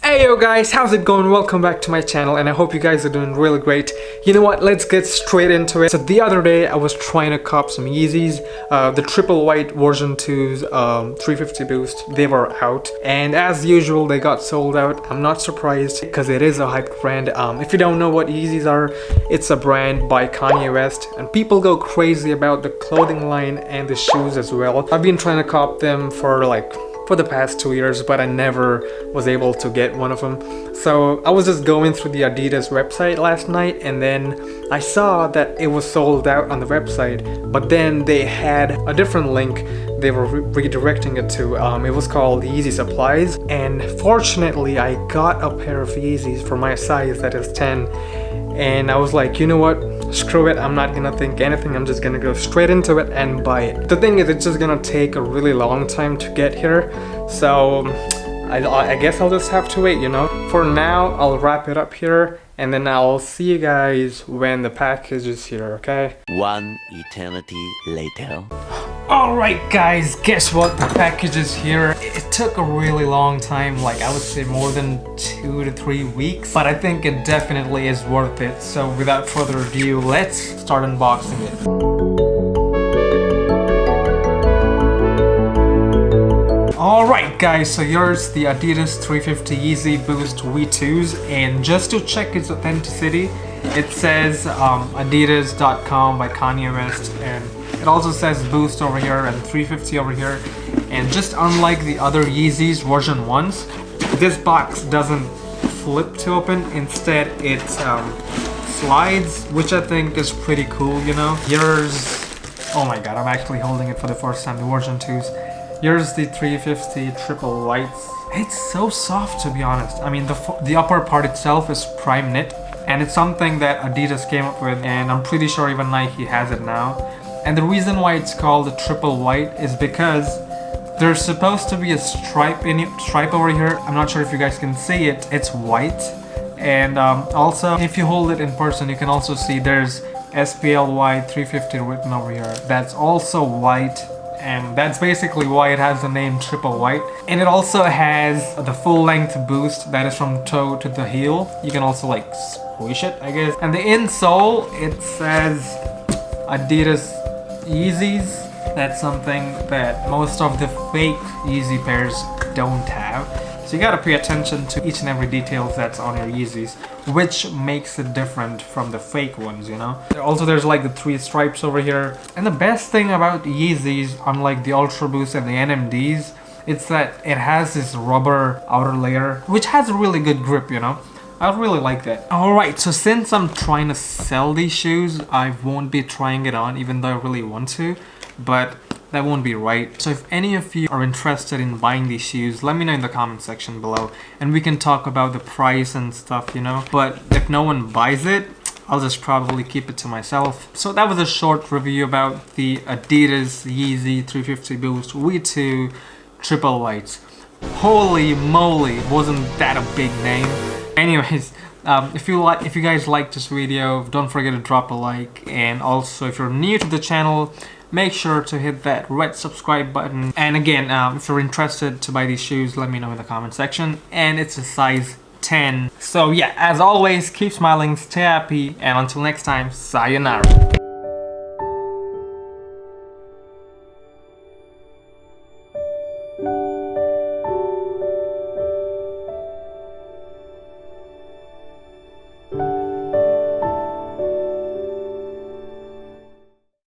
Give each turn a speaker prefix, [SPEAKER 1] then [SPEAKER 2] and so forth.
[SPEAKER 1] Hey yo guys, how's it going? Welcome back to my channel and I hope you guys are doing really great. You know what, let's get straight into it. So the other day I was trying to cop some Yeezys, the triple white version 2's 350 boost. They were out and as usual they got sold out. I'm not surprised because it is a hyped brand. If you don't know what Yeezys are, it's a brand by Kanye West and people go crazy about the clothing line and the shoes as well. I've been trying to cop them for the past 2 years, but I never was able to get one of them. So I was just going through the Adidas website last night and then I saw that it was sold out on the website, but then they had a different link they were redirecting it to. It was called Yeezy Supplies, and fortunately I got a pair of Yeezys for my size, that is 10, and I was like, you know what, screw it, I'm not gonna think anything, I'm just gonna go straight into it and buy it. The thing is, it's just gonna take a really long time to get here, so I guess I'll just have to wait, you know. For now, I'll wrap it up here and then I'll see you guys when the package is here, okay?
[SPEAKER 2] One eternity later.
[SPEAKER 1] Alright guys, guess what? The package is here. It took a really long time, like I would say more than 2 to 3 weeks, but I think it definitely is worth it. So without further ado, let's start unboxing it. Alright guys, so here's the Adidas 350 Yeezy Boost V2s, and just to check its authenticity, it says adidas.com by Kanye West, and it also says Boost over here and 350 over here. And just unlike the other Yeezys version 1s, this box doesn't flip to open, instead it slides, which I think is pretty cool, you know. Here's, oh my god, I'm actually holding it for the first time, the version 2s. Here's the 350 triple whites. It's so soft, to be honest. I mean, the upper part itself is prime knit, and it's something that Adidas came up with, and I'm pretty sure even Nike has it now. And the reason why it's called the triple white is because there's supposed to be a stripe over here. I'm not sure if you guys can see it. It's white, and also if you hold it in person, you can also see there's SPLY 350 written over here. That's also white. And that's basically why it has the name triple white. And it also has the full length boost that is from toe to the heel. You can also like squish it, I guess. And the insole, it says Adidas Yeezys. That's something that most of the fake Yeezy pairs don't have. So you gotta pay attention to each and every detail that's on your Yeezys, which makes it different from the fake ones, you know. Also, there's like the 3 stripes over here. And the best thing about Yeezys, unlike the Ultra Boost and the NMDs, it's that it has this rubber outer layer, which has a really good grip, you know. I really like that. Alright, so since I'm trying to sell these shoes, I won't be trying it on, even though I really want to, but that won't be right. So if any of you are interested in buying these shoes, let me know in the comment section below and we can talk about the price and stuff, you know. But if no one buys it, I'll just probably keep it to myself. So that was a short review about the Adidas Yeezy 350 Boost V2 triple whites. Holy moly, wasn't that a big name? Anyways, if you guys like this video, don't forget to drop a like, and also if you're new to the channel, make sure to hit that red subscribe button. And again, if you're interested to buy these shoes, let me know in the comment section. And it's a size 10. So yeah, as always, keep smiling, stay happy, and until next time, sayonara.